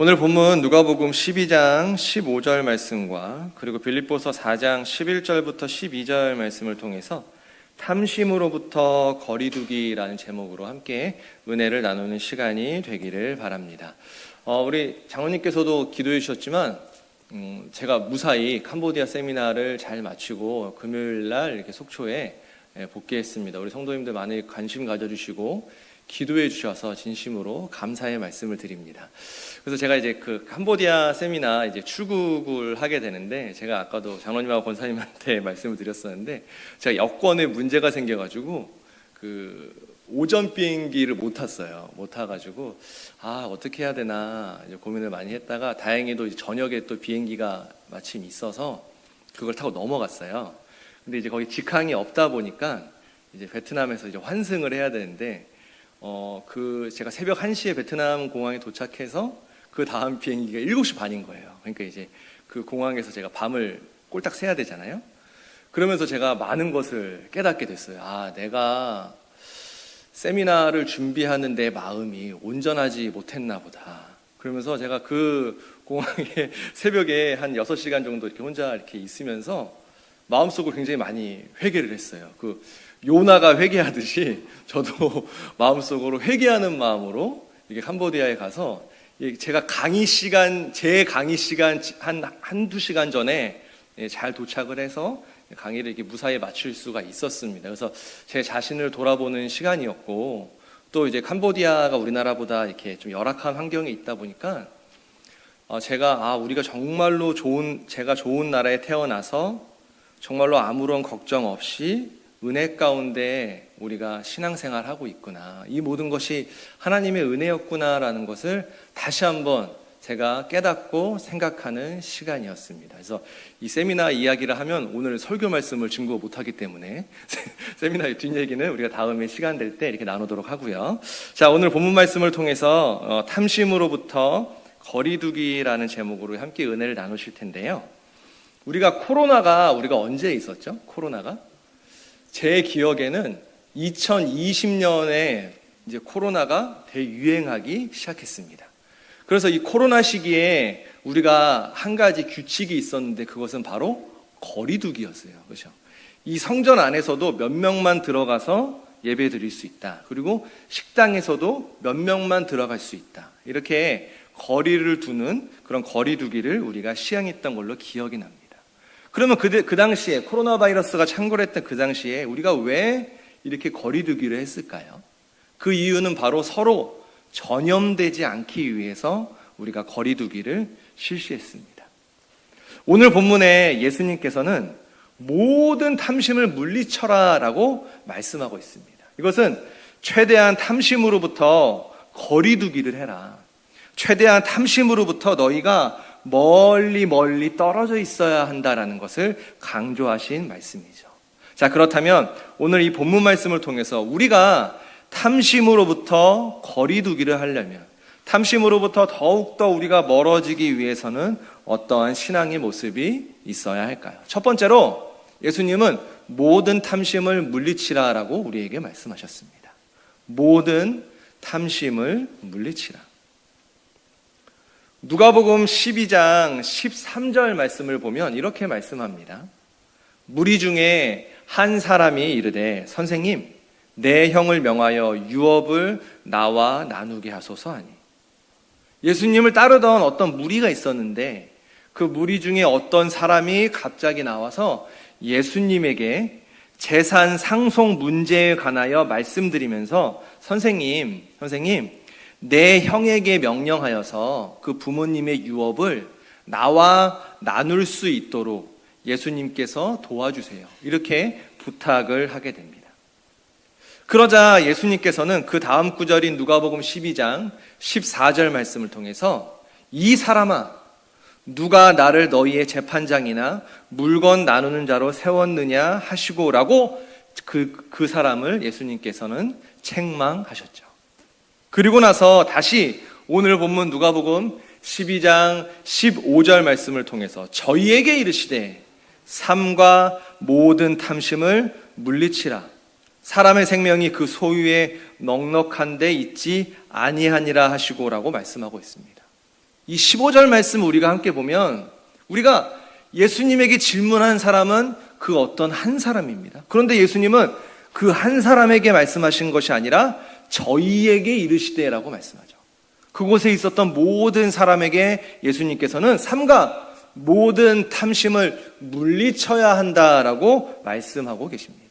오늘 본문 누가복음 12장 15절 말씀과 그리고 빌립보서 4장 11절부터 12절 말씀을 통해서 탐심으로부터 거리두기라는 제목으로 함께 은혜를 나누는 시간이 되기를 바랍니다. 우리 장로님께서도 기도해 주셨지만 제가 무사히 캄보디아 세미나를 잘 마치고 금요일날 이렇게 속초에 복귀했습니다. 우리 성도님들 많이 관심 가져주시고 기도해 주셔서 진심으로 감사의 말씀을 드립니다. 그래서 제가 이제 그 캄보디아 세미나 이제 출국을 하게 되는데, 제가 아까도 장로님하고 권사님한테 말씀을 드렸었는데, 제가 여권에 문제가 생겨가지고 그 오전 비행기를 못 탔어요. 못 타가지고 어떻게 해야 되나 이제 고민을 많이 했다가 다행히도 이제 저녁에 또 비행기가 마침 있어서 그걸 타고 넘어갔어요. 근데 이제 거기 직항이 없다 보니까 이제 베트남에서 이제 환승을 해야 되는데, 제가 새벽 1시에 베트남 공항에 도착해서 그 다음 비행기가 7시 반인 거예요. 그러니까 이제 그 공항에서 제가 밤을 꼴딱 새야 되잖아요. 그러면서 제가 많은 것을 깨닫게 됐어요. 내가 세미나를 준비하는 내 마음이 온전하지 못했나 보다. 그러면서 제가 그 공항에 새벽에 한 6시간 정도 이렇게 혼자 이렇게 있으면서 마음속으로 굉장히 많이 회개를 했어요. 요나가 회개하듯이 저도 마음속으로 회개하는 마음으로 이게 캄보디아에 가서 제가 제 강의 시간 한두 시간 전에 잘 도착을 해서 강의를 이렇게 무사히 마칠 수가 있었습니다. 그래서 제 자신을 돌아보는 시간이었고, 또 이제 캄보디아가 우리나라보다 이렇게 좀 열악한 환경에 있다 보니까 우리가 정말로 제가 좋은 나라에 태어나서 정말로 아무런 걱정 없이 은혜 가운데 우리가 신앙생활 하고 있구나, 이 모든 것이 하나님의 은혜였구나라는 것을 다시 한번 제가 깨닫고 생각하는 시간이었습니다. 그래서 이 세미나 이야기를 하면 오늘 설교 말씀을 증거 못하기 때문에 세미나의 뒷얘기는 우리가 다음에 시간 될 때 이렇게 나누도록 하고요. 자, 오늘 본문 말씀을 통해서 탐심으로부터 거리두기라는 제목으로 함께 은혜를 나누실 텐데요. 우리가 언제 있었죠? 코로나가? 제 기억에는 2020년에 이제 코로나가 대유행하기 시작했습니다. 그래서 이 코로나 시기에 우리가 한 가지 규칙이 있었는데, 그것은 바로 거리두기였어요. 그렇죠? 이 성전 안에서도 몇 명만 들어가서 예배 드릴 수 있다. 그리고 식당에서도 몇 명만 들어갈 수 있다. 이렇게 거리를 두는 그런 거리두기를 우리가 시행했던 걸로 기억이 납니다. 그러면 그 당시에 코로나 바이러스가 창궐했던 그 당시에 우리가 왜 이렇게 거리두기를 했을까요? 그 이유는 바로 서로 전염되지 않기 위해서 우리가 거리두기를 실시했습니다. 오늘 본문에 예수님께서는 모든 탐심을 물리쳐라 라고 말씀하고 있습니다. 이것은 최대한 탐심으로부터 거리두기를 해라, 최대한 탐심으로부터 너희가 멀리 떨어져 있어야 한다라는 것을 강조하신 말씀이죠. 자, 그렇다면 오늘 이 본문 말씀을 통해서 우리가 탐심으로부터 거리두기를 하려면, 탐심으로부터 더욱더 우리가 멀어지기 위해서는 어떠한 신앙의 모습이 있어야 할까요? 첫 번째로 예수님은 모든 탐심을 물리치라라고 우리에게 말씀하셨습니다. 모든 탐심을 물리치라. 누가복음 12장 13절 말씀을 보면 이렇게 말씀합니다. 무리 중에 한 사람이 이르되 선생님, 내 형을 명하여 유업을 나와 나누게 하소서 하니. 예수님을 따르던 어떤 무리가 있었는데, 그 무리 중에 어떤 사람이 갑자기 나와서 예수님에게 재산 상속 문제에 관하여 말씀드리면서 선생님, 내 형에게 명령하여서 그 부모님의 유업을 나와 나눌 수 있도록 예수님께서 도와주세요, 이렇게 부탁을 하게 됩니다. 그러자 예수님께서는 그 다음 구절인 누가복음 12장 14절 말씀을 통해서 이 사람아, 누가 나를 너희의 재판장이나 물건 나누는 자로 세웠느냐 하시고라고 그 사람을 예수님께서는 책망하셨죠. 그리고 나서 다시 오늘 본문 누가복음 12장 15절 말씀을 통해서 저희에게 이르시되 삶과 모든 탐심을 물리치라. 사람의 생명이 그 소유에 넉넉한 데 있지 아니하니라 하시고라고 말씀하고 있습니다. 이 15절 말씀 우리가 함께 보면 우리가 예수님에게 질문한 사람은 그 어떤 한 사람입니다. 그런데 예수님은 그 한 사람에게 말씀하신 것이 아니라 저희에게 이르시되라고 말씀하죠. 그곳에 있었던 모든 사람에게 예수님께서는 삼가 모든 탐심을 물리쳐야 한다라고 말씀하고 계십니다.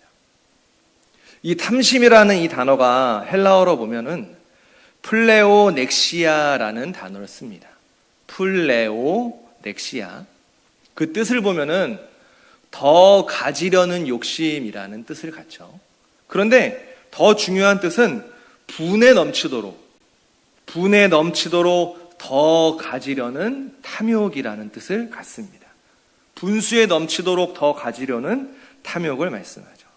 이 탐심이라는 이 단어가 헬라어로 보면은 플레오넥시아라는 단어를 씁니다. 플레오넥시아. 그 뜻을 보면은 더 가지려는 욕심이라는 뜻을 갖죠. 그런데 더 중요한 뜻은 분에 넘치도록 더 가지려는 탐욕이라는 뜻을 갖습니다. 분수에 넘치도록 더 가지려는 탐욕을 말씀하죠.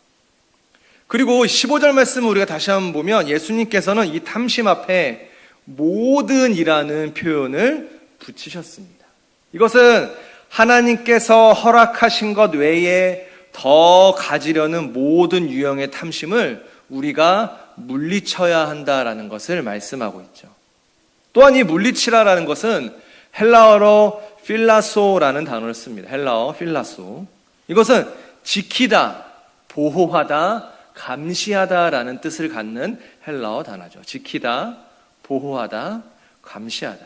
그리고 15절 말씀을 우리가 다시 한번 보면 예수님께서는 이 탐심 앞에 모든이라는 표현을 붙이셨습니다. 이것은 하나님께서 허락하신 것 외에 더 가지려는 모든 유형의 탐심을 우리가 물리쳐야 한다라는 것을 말씀하고 있죠. 또한 이 물리치라라는 것은 헬라어로 필라소라는 단어를 씁니다. 헬라어 필라소. 이것은 지키다, 보호하다, 감시하다라는 뜻을 갖는 헬라어 단어죠. 지키다, 보호하다, 감시하다.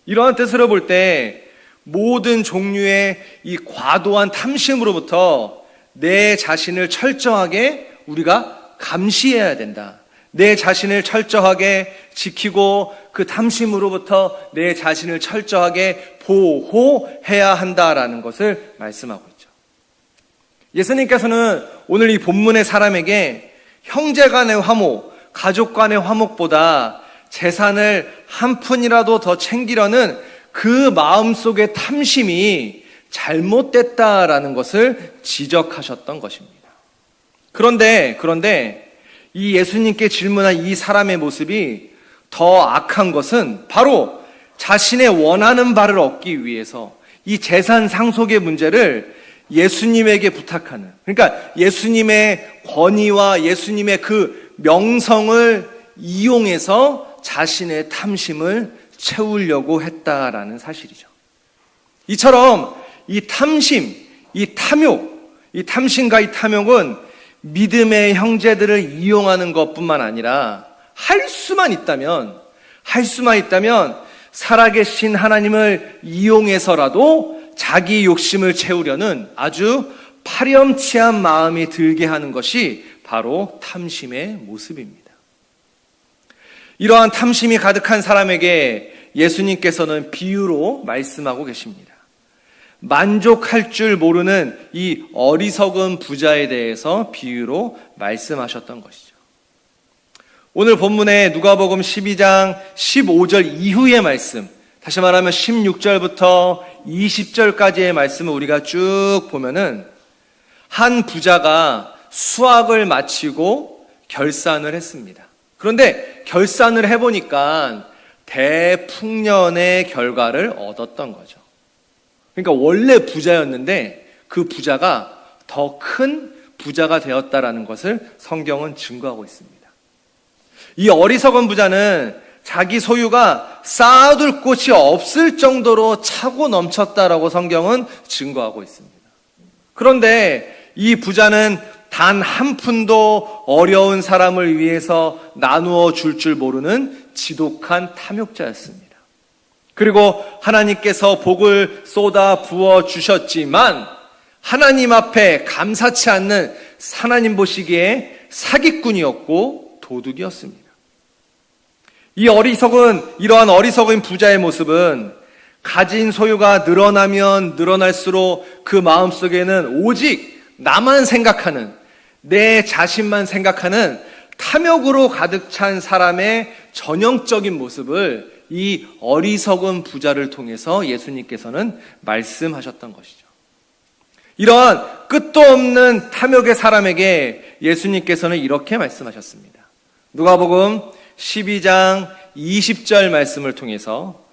이러한 뜻으로 볼 때 모든 종류의 이 과도한 탐심으로부터 내 자신을 철저하게 우리가 감시해야 된다. 내 자신을 철저하게 지키고 그 탐심으로부터 내 자신을 철저하게 보호해야 한다라는 것을 말씀하고 있죠. 예수님께서는 오늘 이 본문의 사람에게 형제 간의 화목, 가족 간의 화목보다 재산을 한 푼이라도 더 챙기려는 그 마음속의 탐심이 잘못됐다라는 것을 지적하셨던 것입니다. 그런데 이 예수님께 질문한 이 사람의 모습이 더 악한 것은 바로 자신의 원하는 바를 얻기 위해서 이 재산 상속의 문제를 예수님에게 부탁하는, 그러니까 예수님의 권위와 예수님의 그 명성을 이용해서 자신의 탐심을 채우려고 했다라는 사실이죠. 이처럼 이 탐심, 이 탐욕, 이 탐심과 이 탐욕은 믿음의 형제들을 이용하는 것뿐만 아니라 할 수만 있다면 살아계신 하나님을 이용해서라도 자기 욕심을 채우려는 아주 파렴치한 마음이 들게 하는 것이 바로 탐심의 모습입니다. 이러한 탐심이 가득한 사람에게 예수님께서는 비유로 말씀하고 계십니다. 만족할 줄 모르는 이 어리석은 부자에 대해서 비유로 말씀하셨던 것이죠. 오늘 본문의 누가복음 12장 15절 이후의 말씀, 다시 말하면 16절부터 20절까지의 말씀을 우리가 쭉 보면은 한 부자가 수학을 마치고 결산을 했습니다. 그런데 결산을 해보니까 대풍년의 결과를 얻었던 거죠. 그러니까 원래 부자였는데 그 부자가 더 큰 부자가 되었다라는 것을 성경은 증거하고 있습니다. 이 어리석은 부자는 자기 소유가 쌓아둘 곳이 없을 정도로 차고 넘쳤다라고 성경은 증거하고 있습니다. 그런데 이 부자는 단 한 푼도 어려운 사람을 위해서 나누어 줄 모르는 지독한 탐욕자였습니다. 그리고 하나님께서 복을 쏟아 부어 주셨지만 하나님 앞에 감사치 않는 하나님 보시기에 사기꾼이었고 도둑이었습니다. 이러한 어리석은 부자의 모습은 가진 소유가 늘어나면 늘어날수록 그 마음속에는 오직 나만 생각하는, 내 자신만 생각하는 탐욕으로 가득 찬 사람의 전형적인 모습을 이 어리석은 부자를 통해서 예수님께서는 말씀하셨던 것이죠. 이러한 끝도 없는 탐욕의 사람에게 예수님께서는 이렇게 말씀하셨습니다. 누가복음 12장 20절 말씀을 통해서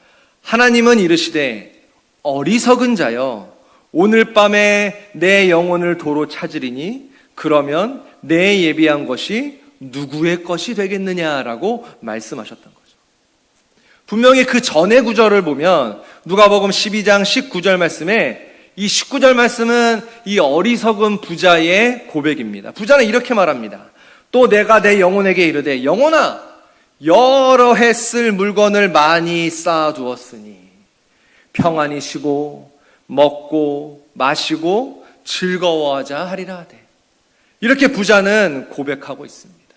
하나님은 이르시되 어리석은 자여 오늘 밤에 내 영혼을 도로 찾으리니 그러면 내 예비한 것이 누구의 것이 되겠느냐라고 말씀하셨던 거죠. 분명히 그 전의 구절을 보면 누가복음 12장 19절 말씀에 이 19절 말씀은 이 어리석은 부자의 고백입니다. 부자는 이렇게 말합니다. 또 내가 내 영혼에게 이르되 영혼아 여러 해 쓸 물건을 많이 쌓아두었으니 평안히 쉬고 먹고 마시고 즐거워하자 하리라 하되. 이렇게 부자는 고백하고 있습니다.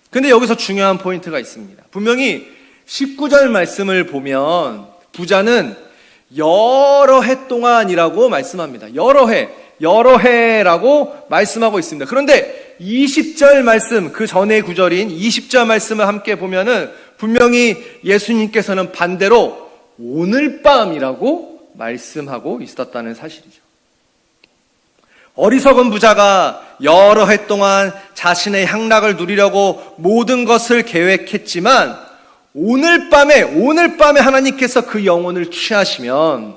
근데 여기서 중요한 포인트가 있습니다. 분명히 19절 말씀을 보면 부자는 여러 해 동안이라고 말씀합니다. 여러 해라고 말씀하고 있습니다. 그런데 20절 말씀, 그 전의 구절인 20절 말씀을 함께 보면은 분명히 예수님께서는 반대로 오늘 밤이라고 말씀하고 있었다는 사실이죠. 어리석은 부자가 여러 해 동안 자신의 향락을 누리려고 모든 것을 계획했지만 오늘 밤에 하나님께서 그 영혼을 취하시면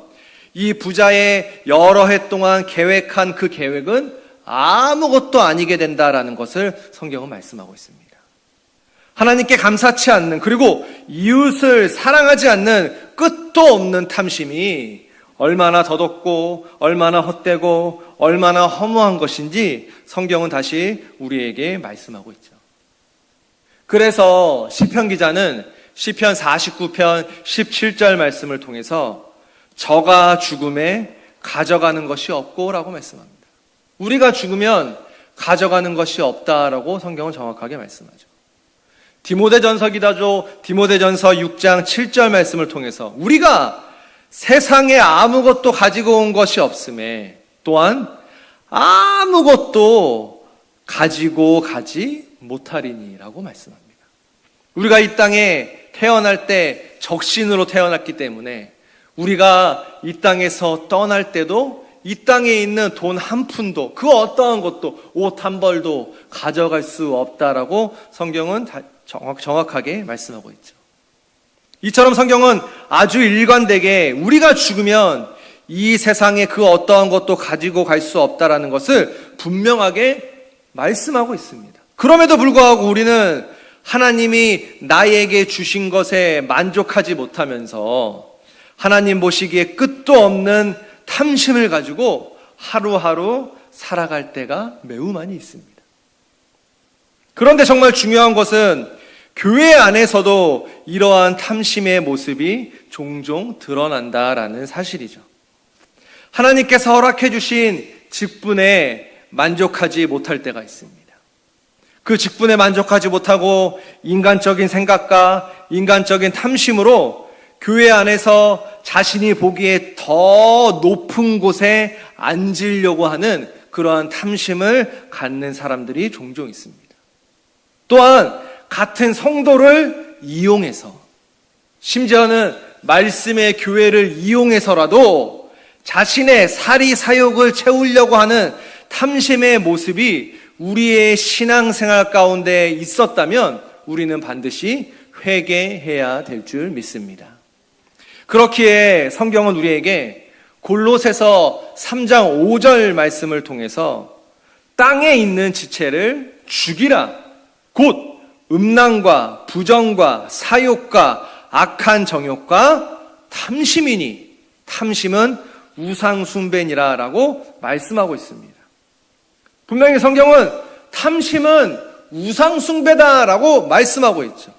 이 부자의 여러 해 동안 계획한 그 계획은 아무것도 아니게 된다라는 것을 성경은 말씀하고 있습니다. 하나님께 감사치 않는, 그리고 이웃을 사랑하지 않는 끝도 없는 탐심이 얼마나 더덥고 얼마나 헛되고 얼마나 허무한 것인지 성경은 다시 우리에게 말씀하고 있죠. 그래서 시편 기자는 시편 49편 17절 말씀을 통해서 저가 죽음에 가져가는 것이 없고 라고 말씀합니다. 우리가 죽으면 가져가는 것이 없다라고 성경은 정확하게 말씀하죠. 디모데전서 6장 7절 말씀을 통해서 우리가 세상에 아무것도 가지고 온 것이 없음에 또한 아무것도 가지고 가지 못하리니라고 말씀합니다. 우리가 이 땅에 태어날 때 적신으로 태어났기 때문에 우리가 이 땅에서 떠날 때도 이 땅에 있는 돈 한 푼도 그 어떠한 것도 옷 한 벌도 가져갈 수 없다라고 성경은 정확하게 말씀하고 있죠. 이처럼 성경은 아주 일관되게 우리가 죽으면 이 세상에 그 어떠한 것도 가지고 갈 수 없다라는 것을 분명하게 말씀하고 있습니다. 그럼에도 불구하고 우리는 하나님이 나에게 주신 것에 만족하지 못하면서 하나님 보시기에 끝도 없는 탐심을 가지고 하루하루 살아갈 때가 매우 많이 있습니다. 그런데 정말 중요한 것은 교회 안에서도 이러한 탐심의 모습이 종종 드러난다라는 사실이죠. 하나님께서 허락해 주신 직분에 만족하지 못할 때가 있습니다. 그 직분에 만족하지 못하고 인간적인 생각과 인간적인 탐심으로 교회 안에서 자신이 보기에 더 높은 곳에 앉으려고 하는 그러한 탐심을 갖는 사람들이 종종 있습니다. 또한 같은 성도를 이용해서, 심지어는 말씀의 교회를 이용해서라도 자신의 사리사욕을 채우려고 하는 탐심의 모습이 우리의 신앙생활 가운데 있었다면 우리는 반드시 회개해야 될 줄 믿습니다. 그렇기에 성경은 우리에게 골로새서 3장 5절 말씀을 통해서 땅에 있는 지체를 죽이라, 곧 음란과 부정과 사욕과 악한 정욕과 탐심이니 탐심은 우상숭배니라 라고 말씀하고 있습니다. 분명히 성경은 탐심은 우상숭배다라고 말씀하고 있죠.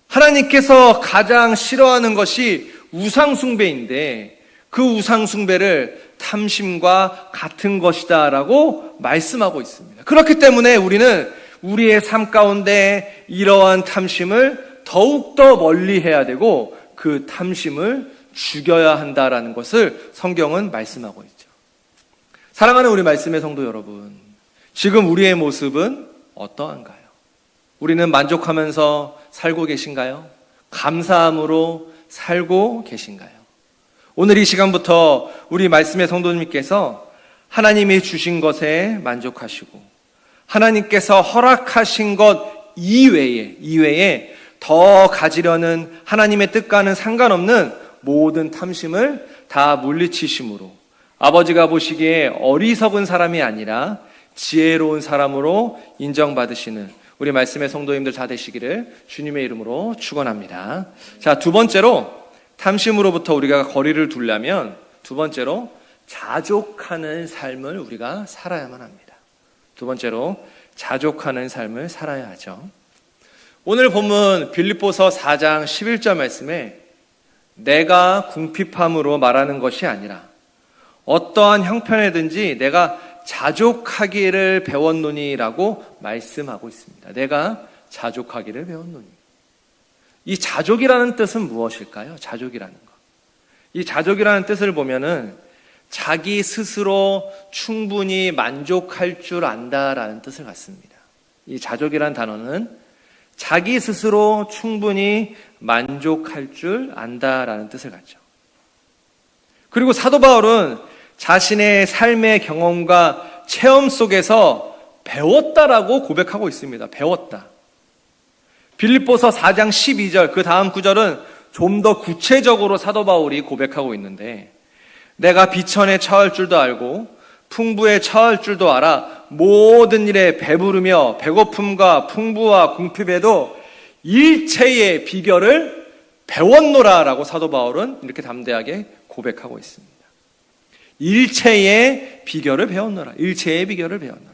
하나님께서 가장 싫어하는 것이 우상숭배인데 그 우상숭배를 탐심과 같은 것이다라고 말씀하고 있습니다. 그렇기 때문에 우리는 우리의 삶 가운데 이러한 탐심을 더욱더 멀리해야 되고 그 탐심을 죽여야 한다라는 것을 성경은 말씀하고 있죠. 사랑하는 우리 말씀의 성도 여러분, 지금 우리의 모습은 어떠한가요? 우리는 만족하면서 살고 계신가요? 감사함으로 살고 계신가요? 오늘 이 시간부터 우리 말씀의 성도님께서 하나님이 주신 것에 만족하시고 하나님께서 허락하신 것 이외에 더 가지려는 하나님의 뜻과는 상관없는 모든 탐심을 다 물리치심으로 아버지가 보시기에 어리석은 사람이 아니라 지혜로운 사람으로 인정받으시는 우리 말씀의 성도님들 다 되시기를 주님의 이름으로 축원합니다. 자, 두 번째로 탐심으로부터 우리가 거리를 두려면 두 번째로 자족하는 삶을 우리가 살아야만 합니다. 두 번째로 자족하는 삶을 살아야 하죠. 오늘 본문 빌립보서 4장 11절 말씀에 내가 궁핍함으로 말하는 것이 아니라 어떠한 형편에든지 내가 자족하기를 배웠노니라고 말씀하고 있습니다. 내가 자족하기를 배웠노니. 이 자족이라는 뜻은 무엇일까요? 자족이라는 것. 이 자족이라는 뜻을 보면은 자기 스스로 충분히 만족할 줄 안다라는 뜻을 갖습니다. 이 자족이라는 단어는 자기 스스로 충분히 만족할 줄 안다라는 뜻을 갖죠. 그리고 사도 바울은 자신의 삶의 경험과 체험 속에서 배웠다라고 고백하고 있습니다. 배웠다. 빌립보서 4장 12절 그 다음 구절은 좀 더 구체적으로 사도 바울이 고백하고 있는데 내가 비천에 처할 줄도 알고 풍부에 처할 줄도 알아 모든 일에 배부르며 배고픔과 풍부와 궁핍에도 일체의 비결을 배웠노라라고 사도 바울은 이렇게 담대하게 고백하고 있습니다. 일체의 비결을 배웠노라. 일체의 비결을 배웠노라.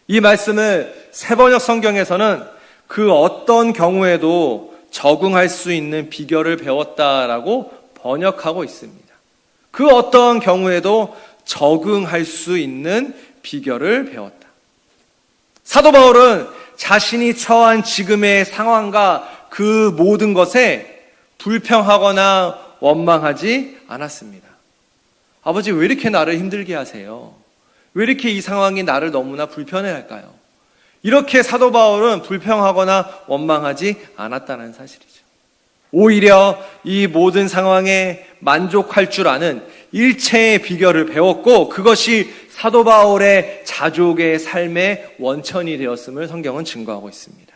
이 말씀을 새번역 성경에서는 그 어떤 경우에도 적응할 수 있는 비결을 배웠다라고 번역하고 있습니다. 그 어떤 경우에도 적응할 수 있는 비결을 배웠다. 사도 바울은 자신이 처한 지금의 상황과 그 모든 것에 불평하거나 원망하지 않았습니다. 아버지, 왜 이렇게 나를 힘들게 하세요? 왜 이렇게 이 상황이 나를 너무나 불편해할까요? 이렇게 사도 바울은 불평하거나 원망하지 않았다는 사실이죠. 오히려 이 모든 상황에 만족할 줄 아는 일체의 비결을 배웠고 그것이 사도 바울의 자족의 삶의 원천이 되었음을 성경은 증거하고 있습니다.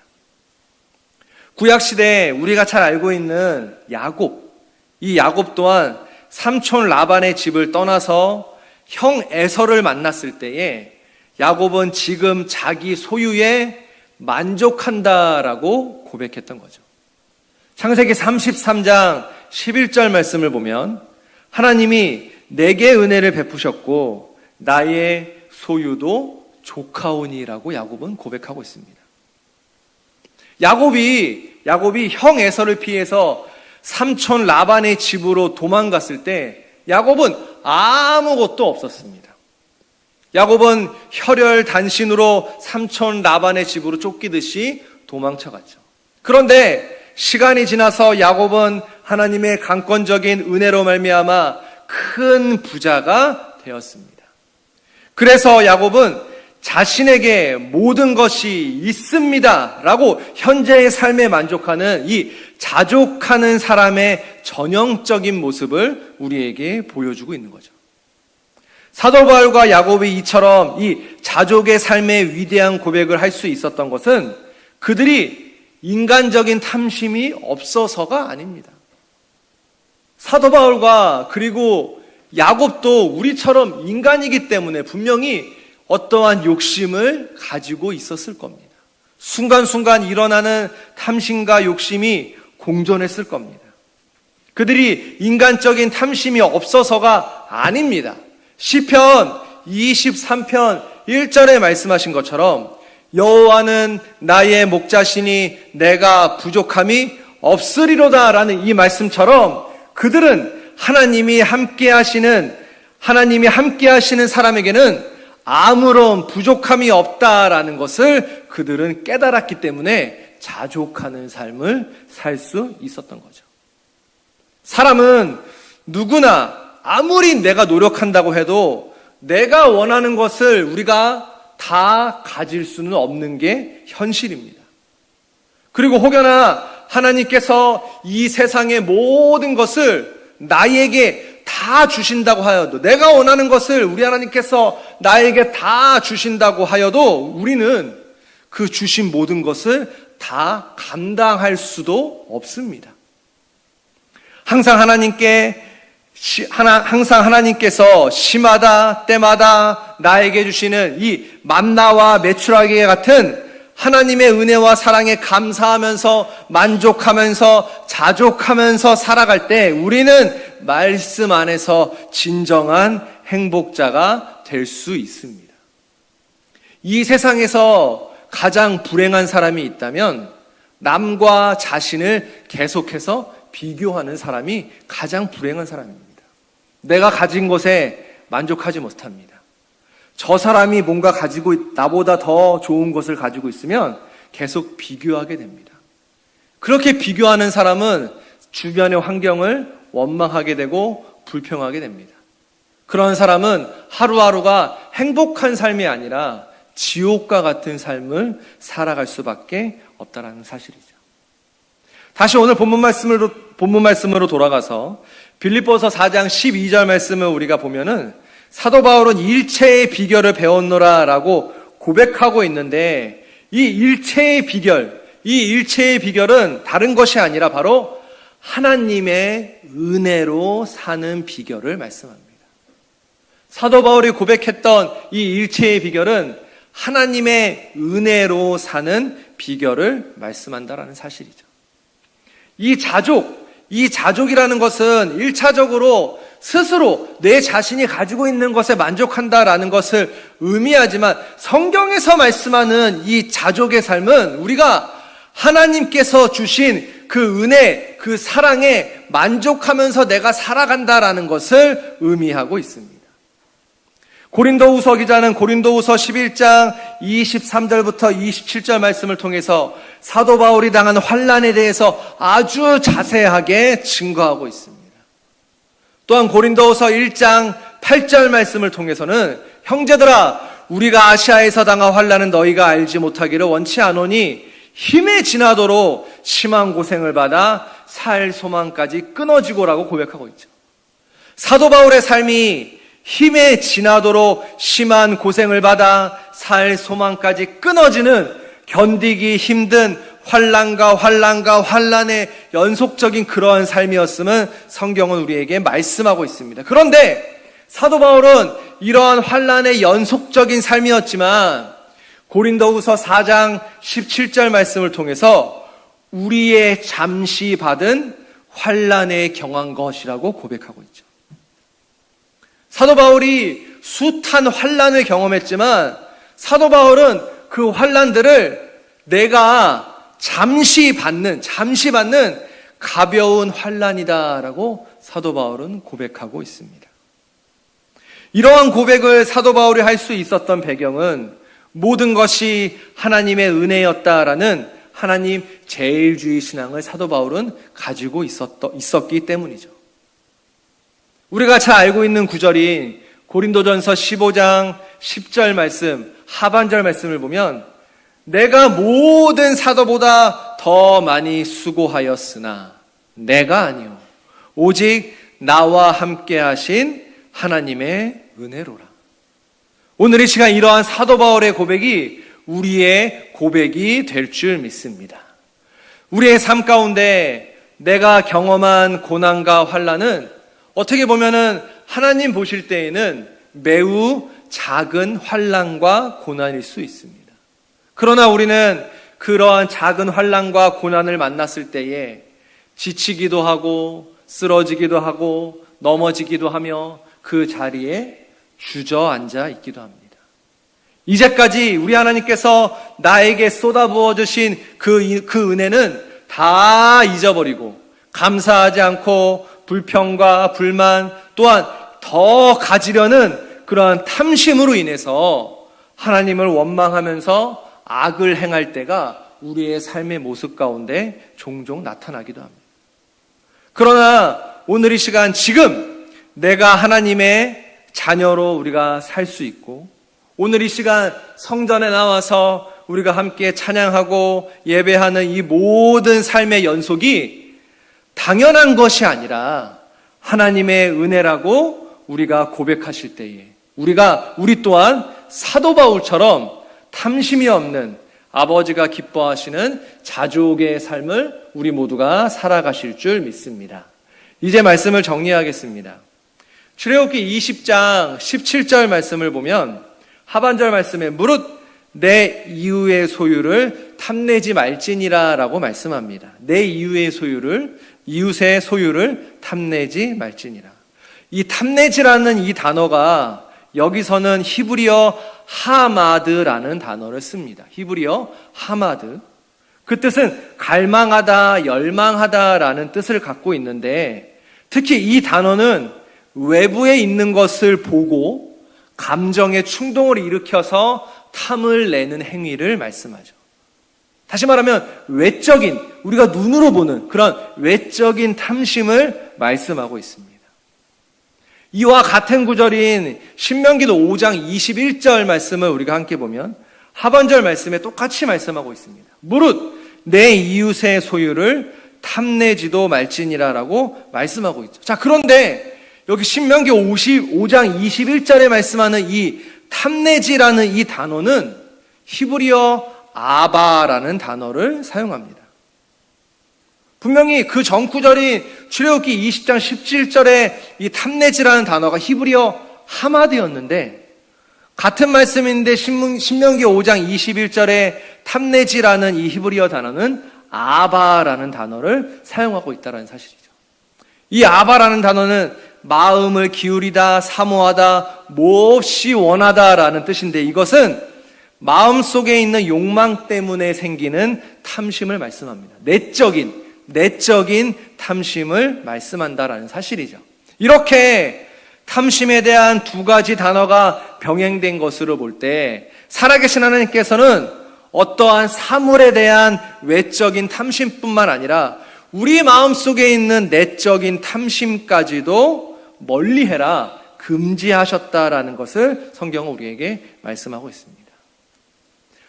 구약시대에 우리가 잘 알고 있는 야곱, 이 야곱 또한 삼촌 라반의 집을 떠나서 형 에서를 만났을 때에 야곱은 지금 자기 소유에 만족한다라고 고백했던 거죠. 창세기 33장 11절 말씀을 보면 하나님이 내게 은혜를 베푸셨고 나의 소유도 조카오니라고 야곱은 고백하고 있습니다. 야곱이 형 에서를 피해서 삼촌 라반의 집으로 도망갔을 때 야곱은 아무것도 없었습니다. 야곱은 혈혈 단신으로 삼촌 라반의 집으로 쫓기듯이 도망쳐갔죠. 그런데 시간이 지나서 야곱은 하나님의 강권적인 은혜로 말미암아 큰 부자가 되었습니다. 그래서 야곱은 자신에게 모든 것이 있습니다 라고 현재의 삶에 만족하는 이 자족하는 사람의 전형적인 모습을 우리에게 보여주고 있는 거죠. 사도 바울과 야곱이 이처럼 이 자족의 삶의 위대한 고백을 할 수 있었던 것은 그들이 인간적인 탐심이 없어서가 아닙니다. 사도 바울과 그리고 야곱도 우리처럼 인간이기 때문에 분명히 어떠한 욕심을 가지고 있었을 겁니다. 순간순간 일어나는 탐심과 욕심이 공존했을 겁니다. 그들이 인간적인 탐심이 없어서가 아닙니다. 시편 23편 1절에 말씀하신 것처럼 여호와는 나의 목자시니 내가 부족함이 없으리로다라는 이 말씀처럼 그들은 하나님이 함께 하시는 사람에게는 아무런 부족함이 없다라는 것을 그들은 깨달았기 때문에 자족하는 삶을 살 수 있었던 거죠. 사람은 누구나 아무리 내가 노력한다고 해도 내가 원하는 것을 우리가 다 가질 수는 없는 게 현실입니다. 그리고 혹여나 하나님께서 이 세상의 모든 것을 나에게 다 주신다고 하여도, 내가 원하는 것을 우리 하나님께서 나에게 다 주신다고 하여도 우리는 그 주신 모든 것을 다 감당할 수도 없습니다. 항상 하나님께서 시마다 때마다 나에게 주시는 이 만나와 메추라기 같은 하나님의 은혜와 사랑에 감사하면서 만족하면서 자족하면서 살아갈 때 우리는 말씀 안에서 진정한 행복자가 될 수 있습니다. 이 세상에서 가장 불행한 사람이 있다면 남과 자신을 계속해서 비교하는 사람이 가장 불행한 사람입니다. 내가 가진 것에 만족하지 못합니다. 저 사람이 뭔가 가지고 나보다 더 좋은 것을 가지고 있으면 계속 비교하게 됩니다. 그렇게 비교하는 사람은 주변의 환경을 원망하게 되고 불평하게 됩니다. 그런 사람은 하루하루가 행복한 삶이 아니라 지옥과 같은 삶을 살아갈 수밖에 없다는 사실이죠. 다시 오늘 본문 말씀으로 돌아가서 빌립보서 4장 12절 말씀을 우리가 보면은 사도 바울은 일체의 비결을 배웠노라 라고 고백하고 있는데 이 일체의 비결은 다른 것이 아니라 바로 하나님의 은혜로 사는 비결을 말씀합니다. 사도 바울이 고백했던 이 일체의 비결은 하나님의 은혜로 사는 비결을 말씀한다라는 사실이죠. 이 자족이라는 것은 1차적으로 스스로 내 자신이 가지고 있는 것에 만족한다라는 것을 의미하지만 성경에서 말씀하는 이 자족의 삶은 우리가 하나님께서 주신 그 은혜, 그 사랑에 만족하면서 내가 살아간다라는 것을 의미하고 있습니다. 고린도후서 기자는 고린도후서 11장 23절부터 27절 말씀을 통해서 사도 바울이 당한 환난에 대해서 아주 자세하게 증거하고 있습니다. 또한 고린도후서 1장 8절 말씀을 통해서는 형제들아 우리가 아시아에서 당한 환난은 너희가 알지 못하기를 원치 않으니 힘에 지나도록 심한 고생을 받아 살 소망까지 끊어지고라고 고백하고 있죠. 사도 바울의 삶이 힘에 지나도록 심한 고생을 받아 살 소망까지 끊어지는 견디기 힘든 환난의 연속적인 그러한 삶이었음은 성경은 우리에게 말씀하고 있습니다. 그런데 사도 바울은 이러한 환난의 연속적인 삶이었지만 고린도후서 4장 17절 말씀을 통해서 우리의 잠시 받은 환난에 경한 것이라고 고백하고 있죠. 사도 바울이 숱한 환난을 경험했지만 사도 바울은 그 환난들을 내가 잠시 받는 가벼운 환난이다라고 사도 바울은 고백하고 있습니다. 이러한 고백을 사도 바울이 할 수 있었던 배경은 모든 것이 하나님의 은혜였다라는 하나님 제일주의 신앙을 사도 바울은 가지고 있었기 때문이죠. 우리가 잘 알고 있는 구절인 고린도전서 15장 10절 말씀, 하반절 말씀을 보면 내가 모든 사도보다 더 많이 수고하였으나 내가 아니요 오직 나와 함께 하신 하나님의 은혜로라. 오늘 이 시간 이러한 사도 바울의 고백이 우리의 고백이 될 줄 믿습니다. 우리의 삶 가운데 내가 경험한 고난과 환난은 어떻게 보면은 하나님 보실 때에는 매우 작은 환난과 고난일 수 있습니다. 그러나 우리는 그러한 작은 환난과 고난을 만났을 때에 지치기도 하고 쓰러지기도 하고 넘어지기도 하며 그 자리에 주저앉아 있기도 합니다. 이제까지 우리 하나님께서 나에게 쏟아부어 주신 그 은혜는 다 잊어버리고 감사하지 않고 불평과 불만 또한 더 가지려는 그러한 탐심으로 인해서 하나님을 원망하면서 악을 행할 때가 우리의 삶의 모습 가운데 종종 나타나기도 합니다. 그러나 오늘 이 시간 지금 내가 하나님의 자녀로 우리가 살 수 있고 오늘 이 시간 성전에 나와서 우리가 함께 찬양하고 예배하는 이 모든 삶의 연속이 당연한 것이 아니라 하나님의 은혜라고 우리가 고백하실 때에 우리 또한 사도 바울처럼 탐심이 없는 아버지가 기뻐하시는 자족의 삶을 우리 모두가 살아가실 줄 믿습니다. 이제 말씀을 정리하겠습니다. 출애굽기 20장 17절 말씀을 보면 하반절 말씀에 무릇 내 이웃의 소유를 탐내지 말지니라 라고 말씀합니다. 내 이웃의 소유를 탐내지 말지니라. 이 탐내지라는 이 단어가 여기서는 히브리어 하마드라는 단어를 씁니다. 히브리어 하마드. 그 뜻은 갈망하다, 열망하다라는 뜻을 갖고 있는데, 특히 이 단어는 외부에 있는 것을 보고 감정의 충동을 일으켜서 탐을 내는 행위를 말씀하죠. 다시 말하면 외적인, 우리가 눈으로 보는 그런 외적인 탐심을 말씀하고 있습니다. 이와 같은 구절인 신명기도 5장 21절 말씀을 우리가 함께 보면 하반절 말씀에 똑같이 말씀하고 있습니다. 무릇 내 이웃의 소유를 탐내지도 말지니라라고 말씀하고 있죠. 자, 그런데 여기 신명기 5장 21절에 말씀하는 이 탐내지라는 이 단어는 히브리어 아바라는 단어를 사용합니다. 분명히 그 전구절인 출애굽기 20장 17절에 이 탐내지라는 단어가 히브리어 하마드였는데, 같은 말씀인데 신명기 5장 21절에 탐내지라는 이 히브리어 단어는 아바라는 단어를 사용하고 있다는 사실이죠. 이 아바라는 단어는 마음을 기울이다, 사모하다, 몹시 원하다라는 뜻인데, 이것은 마음속에 있는 욕망 때문에 생기는 탐심을 말씀합니다. 내적인 탐심을 말씀한다라는 사실이죠. 이렇게 탐심에 대한 두 가지 단어가 병행된 것으로 볼 때, 살아계신 하나님께서는 어떠한 사물에 대한 외적인 탐심뿐만 아니라 우리 마음속에 있는 내적인 탐심까지도 멀리해라, 금지하셨다라는 것을 성경은 우리에게 말씀하고 있습니다.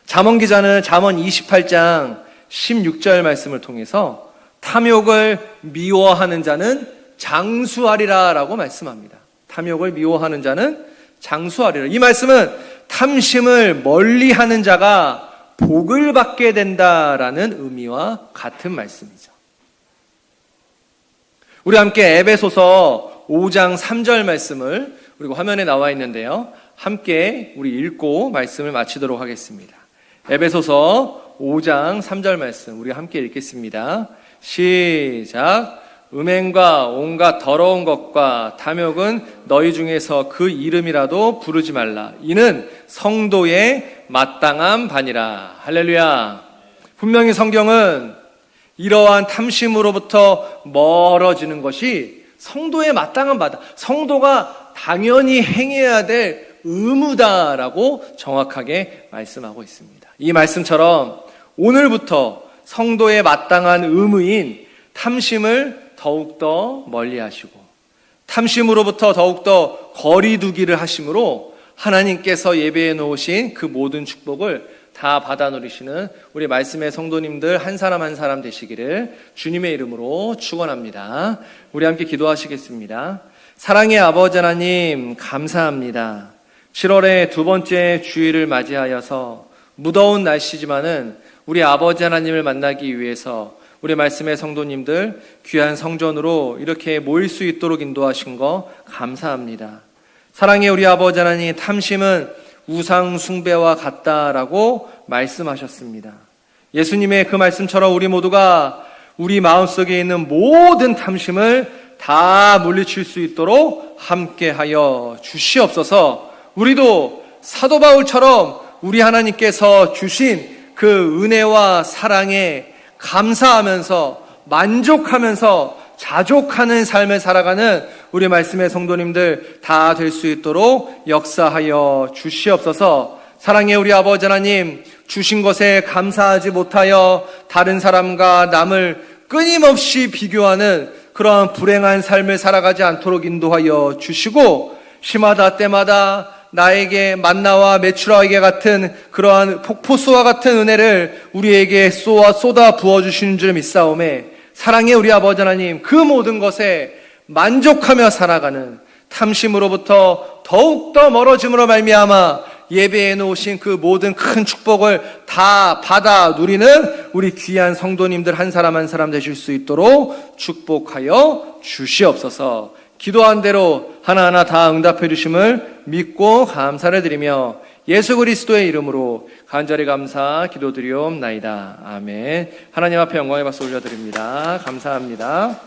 잠언 기자는 잠언 28장 16절 말씀을 통해서 탐욕을 미워하는 자는 장수하리라 라고 말씀합니다. 탐욕을 미워하는 자는 장수하리라. 이 말씀은 탐심을 멀리하는 자가 복을 받게 된다라는 의미와 같은 말씀이죠. 우리 함께 에베소서 5장 3절 말씀을 우리 화면에 나와 있는데요, 함께 우리 읽고 말씀을 마치도록 하겠습니다. 에베소서 5장 3절 말씀 우리 함께 읽겠습니다. 시작. 음행과 온갖 더러운 것과 탐욕은 너희 중에서 그 이름이라도 부르지 말라. 이는 성도의 마땅한 바니라. 할렐루야. 분명히 성경은 이러한 탐심으로부터 멀어지는 것이 성도의 마땅한 바다, 성도가 당연히 행해야 될 의무다라고 정확하게 말씀하고 있습니다. 이 말씀처럼 오늘부터 성도의 마땅한 의무인 탐심을 더욱더 멀리하시고 탐심으로부터 더욱더 거리두기를 하심으로 하나님께서 예배해 놓으신 그 모든 축복을 다 받아 누리시는 우리 말씀의 성도님들 한 사람 한 사람 되시기를 주님의 이름으로 축원합니다. 우리 함께 기도하시겠습니다. 사랑의 아버지 하나님, 감사합니다. 7월의 두 번째 주일을 맞이하여서 무더운 날씨지만은 우리 아버지 하나님을 만나기 위해서 우리 말씀의 성도님들 귀한 성전으로 이렇게 모일 수 있도록 인도하신 거 감사합니다. 사랑의 우리 아버지 하나님, 탐심은 우상 숭배와 같다라고 말씀하셨습니다. 예수님의 그 말씀처럼 우리 모두가 우리 마음속에 있는 모든 탐심을 다 물리칠 수 있도록 함께하여 주시옵소서. 우리도 사도 바울처럼 우리 하나님께서 주신 그 은혜와 사랑에 감사하면서 만족하면서 자족하는 삶을 살아가는 우리 말씀의 성도님들 다 될 수 있도록 역사하여 주시옵소서. 사랑의 우리 아버지 하나님, 주신 것에 감사하지 못하여 다른 사람과 남을 끊임없이 비교하는 그러한 불행한 삶을 살아가지 않도록 인도하여 주시고, 시마다 때마다 나에게 만나와 메추라에게 같은 그러한 폭포수와 같은 은혜를 우리에게 쏟아 부어주시는 줄 믿사오매, 사랑의 우리 아버지 하나님, 그 모든 것에 만족하며 살아가는 탐심으로부터 더욱더 멀어짐으로 말미암아 예배해 놓으신 그 모든 큰 축복을 다 받아 누리는 우리 귀한 성도님들 한 사람 한 사람 되실 수 있도록 축복하여 주시옵소서. 기도한 대로 하나하나 다 응답해 주심을 믿고 감사를 드리며 예수 그리스도의 이름으로 간절히 감사 기도드리옵나이다. 아멘. 하나님 앞에 영광의 박수 올려드립니다. 감사합니다.